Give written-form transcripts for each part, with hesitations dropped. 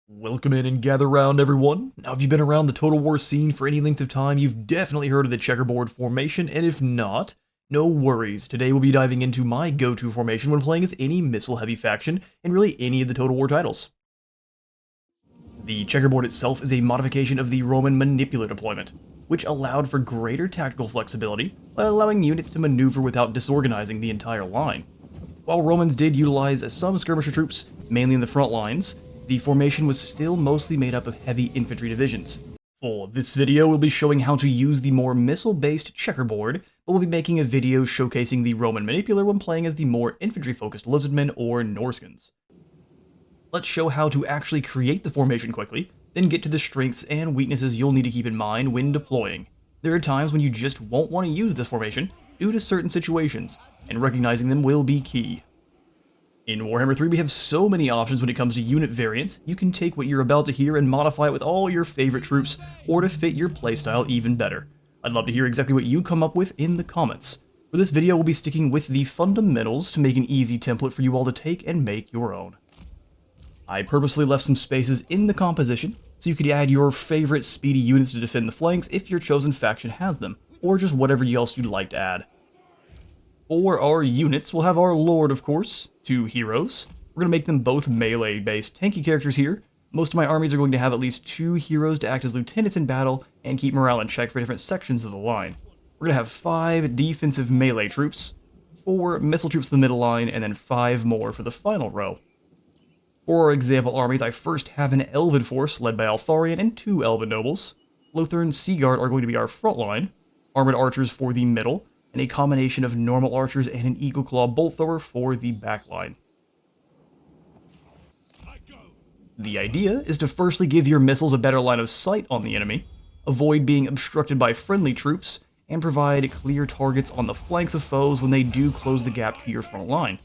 Welcome in and gather round, everyone. Now, if you've been around the Total War scene for any length of time, you've definitely heard of the Checkerboard formation, and if not, no worries. Today we'll be diving into my go-to formation when playing as any missile-heavy faction, and really any of the Total War titles. The Checkerboard itself is a modification of the Roman Manipular deployment, which allowed for greater tactical flexibility, while allowing units to maneuver without disorganizing the entire line. While Romans did utilize some skirmisher troops, mainly in the front lines, the formation was still mostly made up of heavy infantry divisions. For this video, we'll be showing how to use the more missile-based Checkerboard, but we'll be making a video showcasing the Roman Manipular when playing as the more infantry-focused Lizardmen or Norskins. Let's show how to actually create the formation quickly, then get to the strengths and weaknesses you'll need to keep in mind when deploying. There are times when you just won't want to use this formation due to certain situations, and recognizing them will be key. In Warhammer 3, we have so many options when it comes to unit variants. You can take what you're about to hear and modify it with all your favorite troops, or to fit your playstyle even better. I'd love to hear exactly what you come up with in the comments. For this video, we'll be sticking with the fundamentals to make an easy template for you all to take and make your own. I purposely left some spaces in the composition, so you could add your favorite speedy units to defend the flanks if your chosen faction has them, or just whatever else you'd like to add. For our units, we'll have our Lord, of course, 2 heroes. We're going to make them both melee-based tanky characters here. Most of my armies are going to have at least 2 heroes to act as lieutenants in battle and keep morale in check for different sections of the line. We're going to have 5 defensive melee troops, 4 missile troops in the middle line, and then 5 more for the final row. For our example armies, I first have an Elven force led by Altharian and 2 Elven nobles. Lothar and Seaguard are going to be our front line, armored archers for the middle, and a combination of normal archers and an Eagle Claw bolt thrower for the back line. The idea is to firstly give your missiles a better line of sight on the enemy, avoid being obstructed by friendly troops, and provide clear targets on the flanks of foes when they do close the gap to your front line.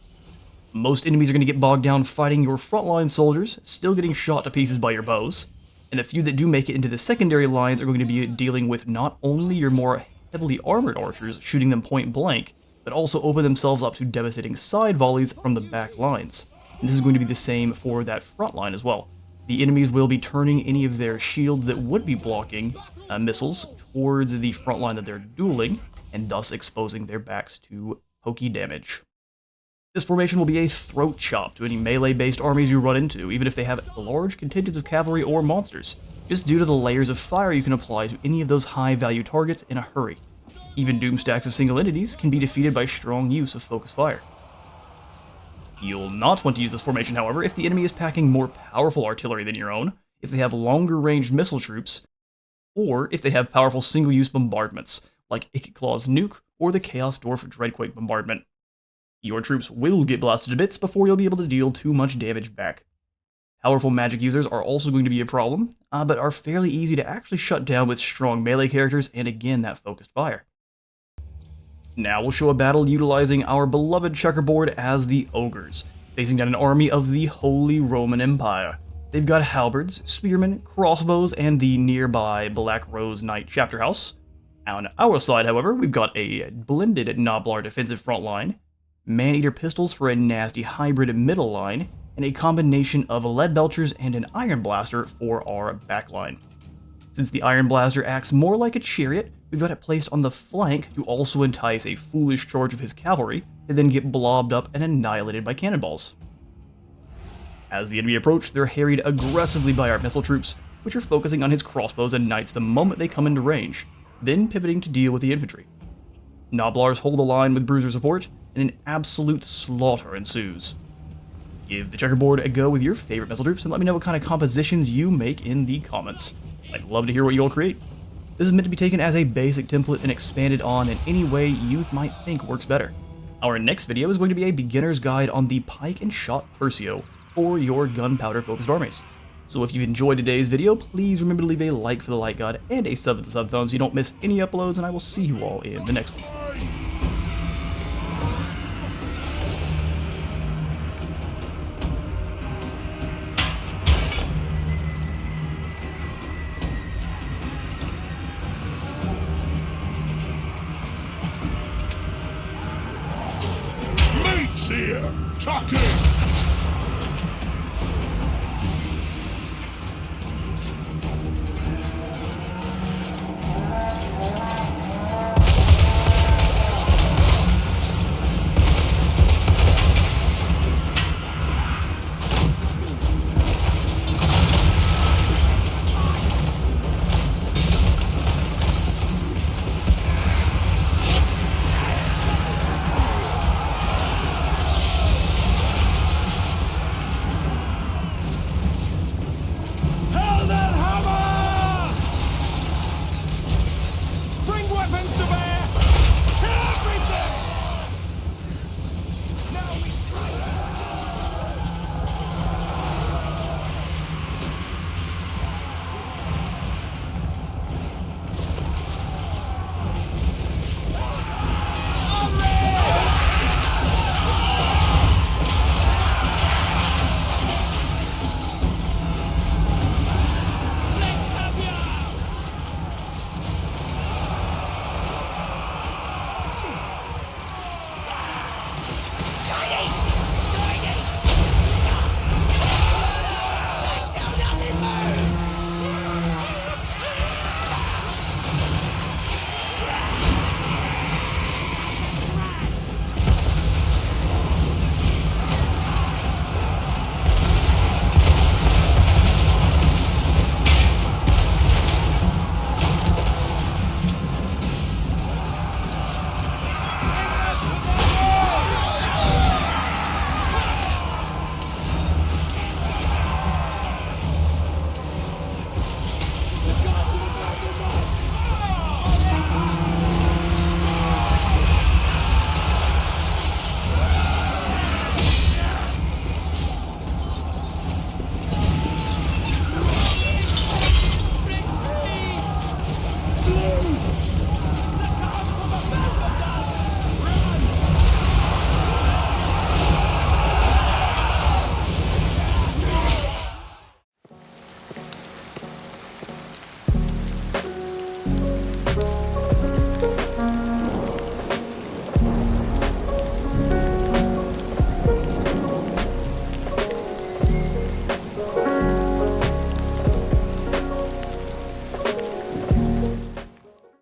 Most enemies are going to get bogged down fighting your frontline soldiers, still getting shot to pieces by your bows, and a few that do make it into the secondary lines are going to be dealing with not only your more heavily armored archers shooting them point blank, but also open themselves up to devastating side volleys from the back lines. And this is going to be the same for that front line as well. The enemies will be turning any of their shields that would be blocking missiles towards the front line that they're dueling, and thus exposing their backs to pokey damage. This formation will be a throat chop to any melee-based armies you run into, even if they have large contingents of cavalry or monsters, just due to the layers of fire you can apply to any of those high-value targets in a hurry. Even doom stacks of single entities can be defeated by strong use of focus fire. You'll not want to use this formation, however, if the enemy is packing more powerful artillery than your own, if they have longer-range missile troops, or if they have powerful single-use bombardments, like Ikklaw's nuke or the Chaos Dwarf Dreadquake bombardment. Your troops will get blasted to bits before you'll be able to deal too much damage back. Powerful magic users are also going to be a problem, but are fairly easy to actually shut down with strong melee characters and again that focused fire. Now we'll show a battle utilizing our beloved Checkerboard as the Ogres, facing down an army of the Holy Roman Empire. They've got halberds, spearmen, crossbows, and the nearby Black Rose Knight chapter house. On our side, however, we've got a blended Noblar defensive front line, man-eater pistols for a nasty hybrid middle line, and a combination of lead belchers and an iron blaster for our backline. Since the iron blaster acts more like a chariot, we've got it placed on the flank to also entice a foolish charge of his cavalry, and then get blobbed up and annihilated by cannonballs. As the enemy approach, they're harried aggressively by our missile troops, which are focusing on his crossbows and knights the moment they come into range, then pivoting to deal with the infantry. Noblars hold the line with bruiser support, and an absolute slaughter ensues. Give the Checkerboard a go with your favorite missile troops and let me know what kind of compositions you make in the comments. I'd love to hear what you all create. This is meant to be taken as a basic template and expanded on in any way you might think works better. Our next video is going to be a beginner's guide on the pike and shot Persio for your gunpowder focused armies. So if you've enjoyed today's video, please remember to leave a like for the like god and a sub to the sub phone so you don't miss any uploads, and I will see you all in the next one. Here, Chaka!